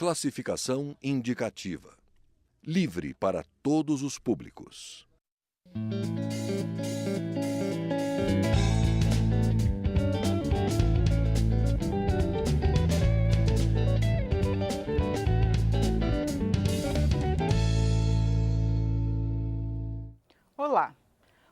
Classificação indicativa. Livre para todos os públicos. Olá!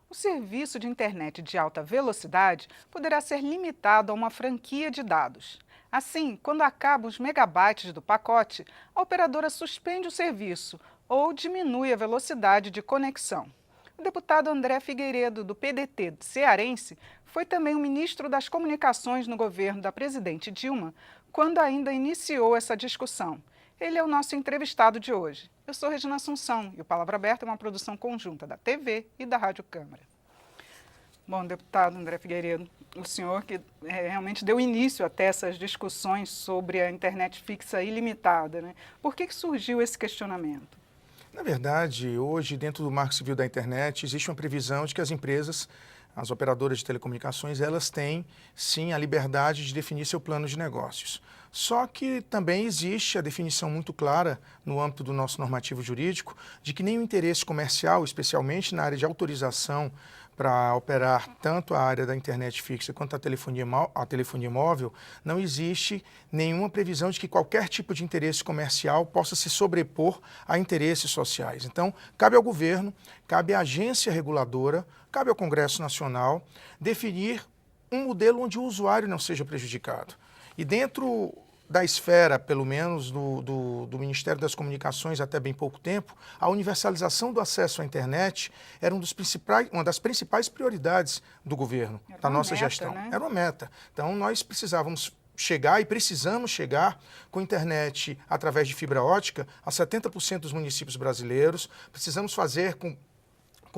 O serviço de internet de alta velocidade poderá ser limitado a uma franquia de dados. Assim, quando acabam os megabytes do pacote, a operadora suspende o serviço ou diminui a velocidade de conexão. O deputado André Figueiredo, do PDT cearense, foi também o ministro das Comunicações no governo da presidente Dilma, quando ainda iniciou essa discussão. Ele é o nosso entrevistado de hoje. Eu sou Regina Assunção e o Palavra Aberta é uma produção conjunta da TV e da Rádio Câmara. Bom, deputado André Figueiredo, o senhor que realmente deu início até essas discussões sobre a internet fixa ilimitada, né? Por que surgiu esse questionamento? Na verdade, hoje, dentro do Marco Civil da Internet, existe uma previsão de que as empresas, as operadoras de telecomunicações, elas têm, sim, a liberdade de definir seu plano de negócios. Só que também existe a definição muito clara, no âmbito do nosso normativo jurídico, de que nenhum interesse comercial, especialmente na área de autorização para operar tanto a área da internet fixa quanto a telefonia móvel, não existe nenhuma previsão de que qualquer tipo de interesse comercial possa se sobrepor a interesses sociais. Então, cabe ao governo, cabe à agência reguladora, cabe ao Congresso Nacional definir um modelo onde o usuário não seja prejudicado. E dentro da esfera, pelo menos, do Ministério das Comunicações até bem pouco tempo, a universalização do acesso à internet era uma das principais prioridades do governo, da nossa gestão. Né? Era uma meta. Então, nós precisávamos chegar e precisamos chegar com internet através de fibra ótica a 70% dos municípios brasileiros. Precisamos fazer com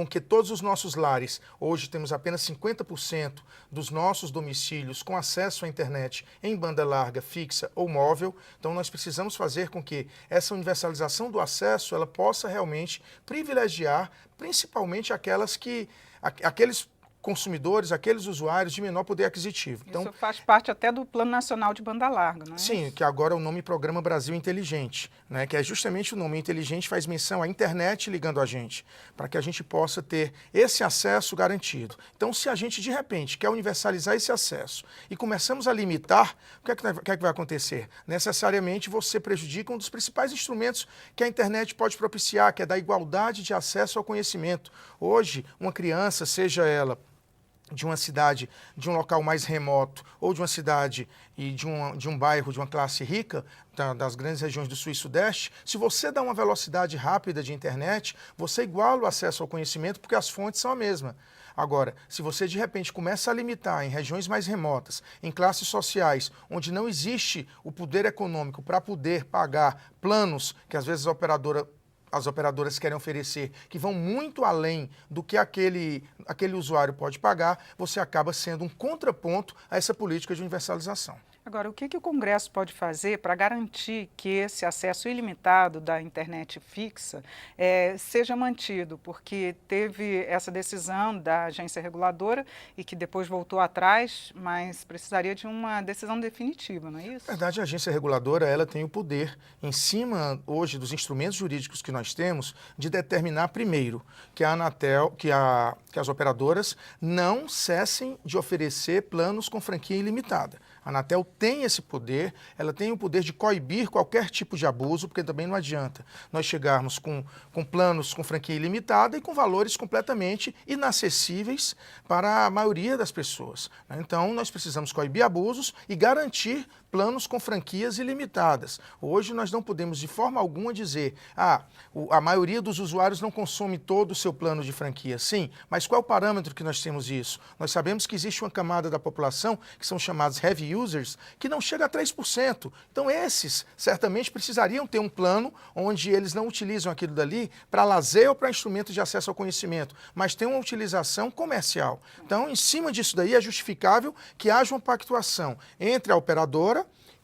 que todos os nossos lares, hoje temos apenas 50% dos nossos domicílios com acesso à internet em banda larga, fixa ou móvel. Então nós precisamos fazer com que essa universalização do acesso ela possa realmente privilegiar principalmente aqueles consumidores, aqueles usuários de menor poder aquisitivo. Então, isso faz parte até do Plano Nacional de Banda Larga, não é? Sim, isso? Que agora é o nome Programa Brasil Inteligente, né? Que é justamente o nome inteligente, faz menção à internet ligando a gente, para que a gente possa ter esse acesso garantido. Então, se a gente, de repente, quer universalizar esse acesso e começamos a limitar, o que é que vai acontecer? Necessariamente você prejudica um dos principais instrumentos que a internet pode propiciar, que é da igualdade de acesso ao conhecimento. Hoje, uma criança, seja ela de uma cidade, de um local mais remoto, ou de uma cidade e de um bairro de uma classe rica, das grandes regiões do Sul e Sudeste, se você dá uma velocidade rápida de internet, você iguala o acesso ao conhecimento porque as fontes são a mesma. Agora, se você de repente começa a limitar em regiões mais remotas, em classes sociais, onde não existe o poder econômico para poder pagar planos que às vezes as operadoras querem oferecer, que vão muito além do que aquele usuário pode pagar, você acaba sendo um contraponto a essa política de universalização. Agora, o que o Congresso pode fazer para garantir que esse acesso ilimitado da internet fixa seja mantido? Porque teve essa decisão da agência reguladora e que depois voltou atrás, mas precisaria de uma decisão definitiva, não é isso? Na verdade, a agência reguladora ela tem o poder, em cima hoje dos instrumentos jurídicos que nós temos, de determinar primeiro que a Anatel, que as operadoras não cessem de oferecer planos com franquia ilimitada. A Anatel tem esse poder, ela tem o poder de coibir qualquer tipo de abuso, porque também não adianta nós chegarmos com planos com franquia ilimitada e com valores completamente inacessíveis para a maioria das pessoas. Então, nós precisamos coibir abusos e garantir planos com franquias ilimitadas. Hoje, nós não podemos de forma alguma dizer a maioria dos usuários não consome todo o seu plano de franquia. Sim, mas qual é o parâmetro que nós temos isso? Nós sabemos que existe uma camada da população, que são chamados heavy users, que não chega a 3%. Então, esses certamente precisariam ter um plano onde eles não utilizam aquilo dali para lazer ou para instrumento de acesso ao conhecimento, mas tem uma utilização comercial. Então, em cima disso daí, é justificável que haja uma pactuação entre a operadora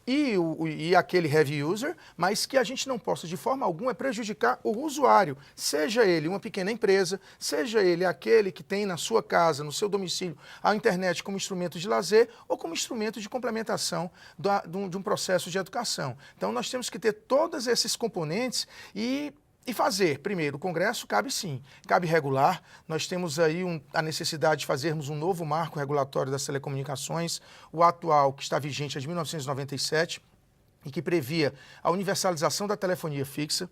e aquele heavy user, mas que a gente não possa de forma alguma prejudicar o usuário, seja ele uma pequena empresa, seja ele aquele que tem na sua casa, no seu domicílio, a internet como instrumento de lazer ou como instrumento de complementação de um processo de educação. Então nós temos que ter todos esses componentes e fazer, primeiro, o Congresso cabe sim, cabe regular, nós temos aí a necessidade de fazermos um novo marco regulatório das telecomunicações, o atual que está vigente é de 1997 e que previa a universalização da telefonia fixa,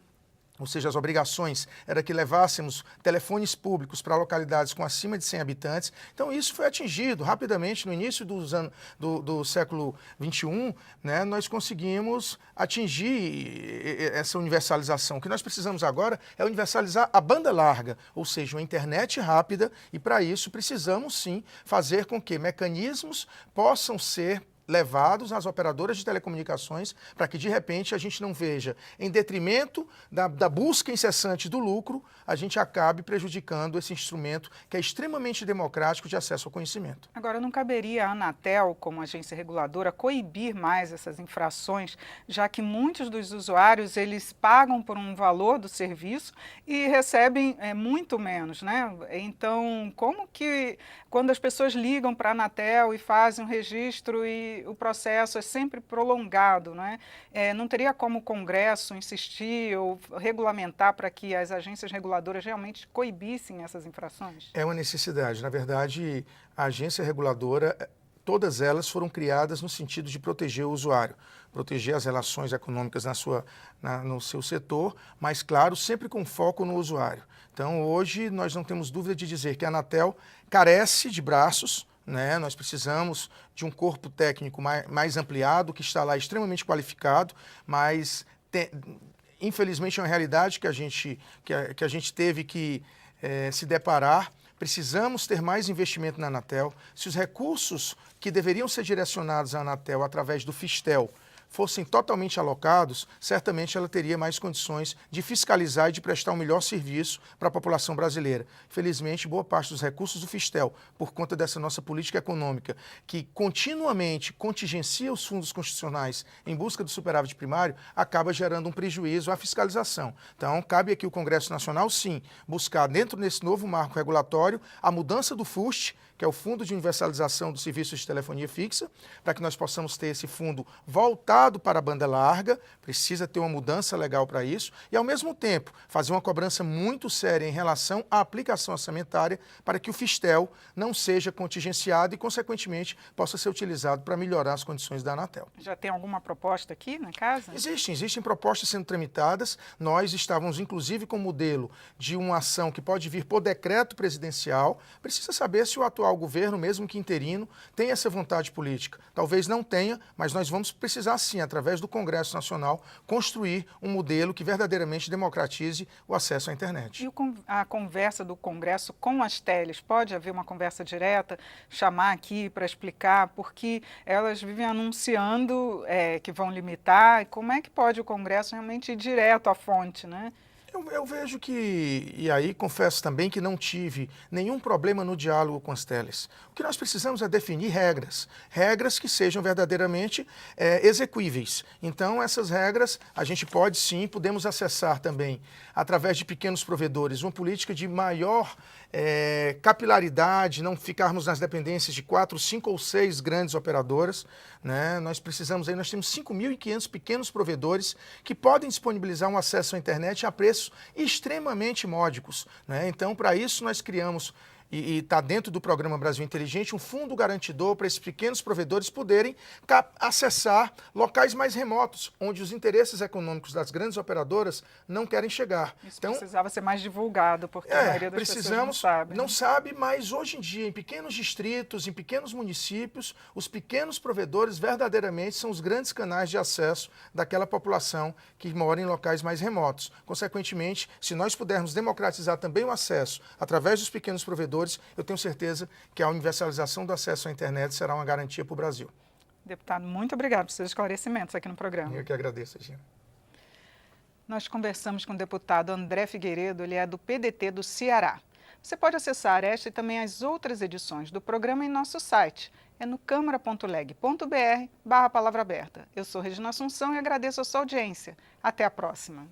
ou seja, as obrigações era que levássemos telefones públicos para localidades com acima de 100 habitantes. Então isso foi atingido rapidamente no início do século XXI, né, nós conseguimos atingir essa universalização. O que nós precisamos agora é universalizar a banda larga, ou seja, uma internet rápida, e para isso precisamos sim fazer com que mecanismos possam ser levados às operadoras de telecomunicações para que, de repente, a gente não veja, em detrimento da busca incessante do lucro, a gente acabe prejudicando esse instrumento que é extremamente democrático de acesso ao conhecimento. Agora, não caberia a Anatel, como agência reguladora, coibir mais essas infrações, já que muitos dos usuários, eles pagam por um valor do serviço e recebem muito menos, né? Então, como que, quando as pessoas ligam para a Anatel e fazem um registro e o processo é sempre prolongado, né? Não teria como o Congresso insistir ou regulamentar para que as agências reguladoras realmente coibissem essas infrações? É uma necessidade. Na verdade, a agência reguladora, todas elas foram criadas no sentido de proteger o usuário, proteger as relações econômicas no seu setor, mas, claro, sempre com foco no usuário. Então, hoje, nós não temos dúvida de dizer que a Anatel carece de braços, né? Nós precisamos de um corpo técnico mais ampliado, que está lá extremamente qualificado, mas infelizmente é uma realidade que a gente teve que se deparar. Precisamos ter mais investimento na Anatel. Se os recursos que deveriam ser direcionados à Anatel através do Fistel fossem totalmente alocados, certamente ela teria mais condições de fiscalizar e de prestar um melhor serviço para a população brasileira. Felizmente, boa parte dos recursos do Fistel, por conta dessa nossa política econômica, que continuamente contingencia os fundos constitucionais em busca do superávit primário, acaba gerando um prejuízo à fiscalização. Então, cabe aqui o Congresso Nacional, sim, buscar dentro desse novo marco regulatório a mudança do FUST, que é o Fundo de Universalização dos Serviços de Telefonia Fixa, para que nós possamos ter esse fundo voltado para a banda larga, precisa ter uma mudança legal para isso, e ao mesmo tempo fazer uma cobrança muito séria em relação à aplicação orçamentária para que o Fistel não seja contingenciado e, consequentemente, possa ser utilizado para melhorar as condições da Anatel. Já tem alguma proposta aqui na casa? Existem propostas sendo tramitadas, nós estávamos inclusive com o modelo de uma ação que pode vir por decreto presidencial, precisa saber se o atual governo, mesmo que interino, tem essa vontade política. Talvez não tenha, mas nós vamos precisar sim, através do Congresso Nacional, construir um modelo que verdadeiramente democratize o acesso à internet. E a conversa do Congresso com as teles, pode haver uma conversa direta, chamar aqui para explicar, porque elas vivem anunciando que vão limitar, e como é que pode o Congresso realmente ir direto à fonte, né? Eu vejo que, e aí confesso também que não tive nenhum problema no diálogo com as teles. O que nós precisamos é definir regras que sejam verdadeiramente execuíveis. Então, essas regras a gente pode sim, podemos acessar também, através de pequenos provedores, uma política de maior capilaridade, não ficarmos nas dependências de 4, 5 ou 6 grandes operadoras, né? Nós temos 5.500 pequenos provedores que podem disponibilizar um acesso à internet a preços extremamente módicos, né? Então, para isso, nós criamos, e está dentro do programa Brasil Inteligente, um fundo garantidor para esses pequenos provedores poderem acessar locais mais remotos, onde os interesses econômicos das grandes operadoras não querem chegar. Isso então, precisava ser mais divulgado, porque a maioria das pessoas não sabe. Não sabe, mas hoje em dia, em pequenos distritos, em pequenos municípios, os pequenos provedores verdadeiramente são os grandes canais de acesso daquela população que mora em locais mais remotos. Consequentemente, se nós pudermos democratizar também o acesso através dos pequenos provedores, eu tenho certeza que a universalização do acesso à internet será uma garantia para o Brasil. Deputado, muito obrigado por seus esclarecimentos aqui no programa. Eu que agradeço, Gina. Nós conversamos com o deputado André Figueiredo, ele é do PDT do Ceará. Você pode acessar esta e também as outras edições do programa em nosso site. É no câmara.leg.br/palavra aberta. Eu sou Regina Assunção e agradeço a sua audiência. Até a próxima.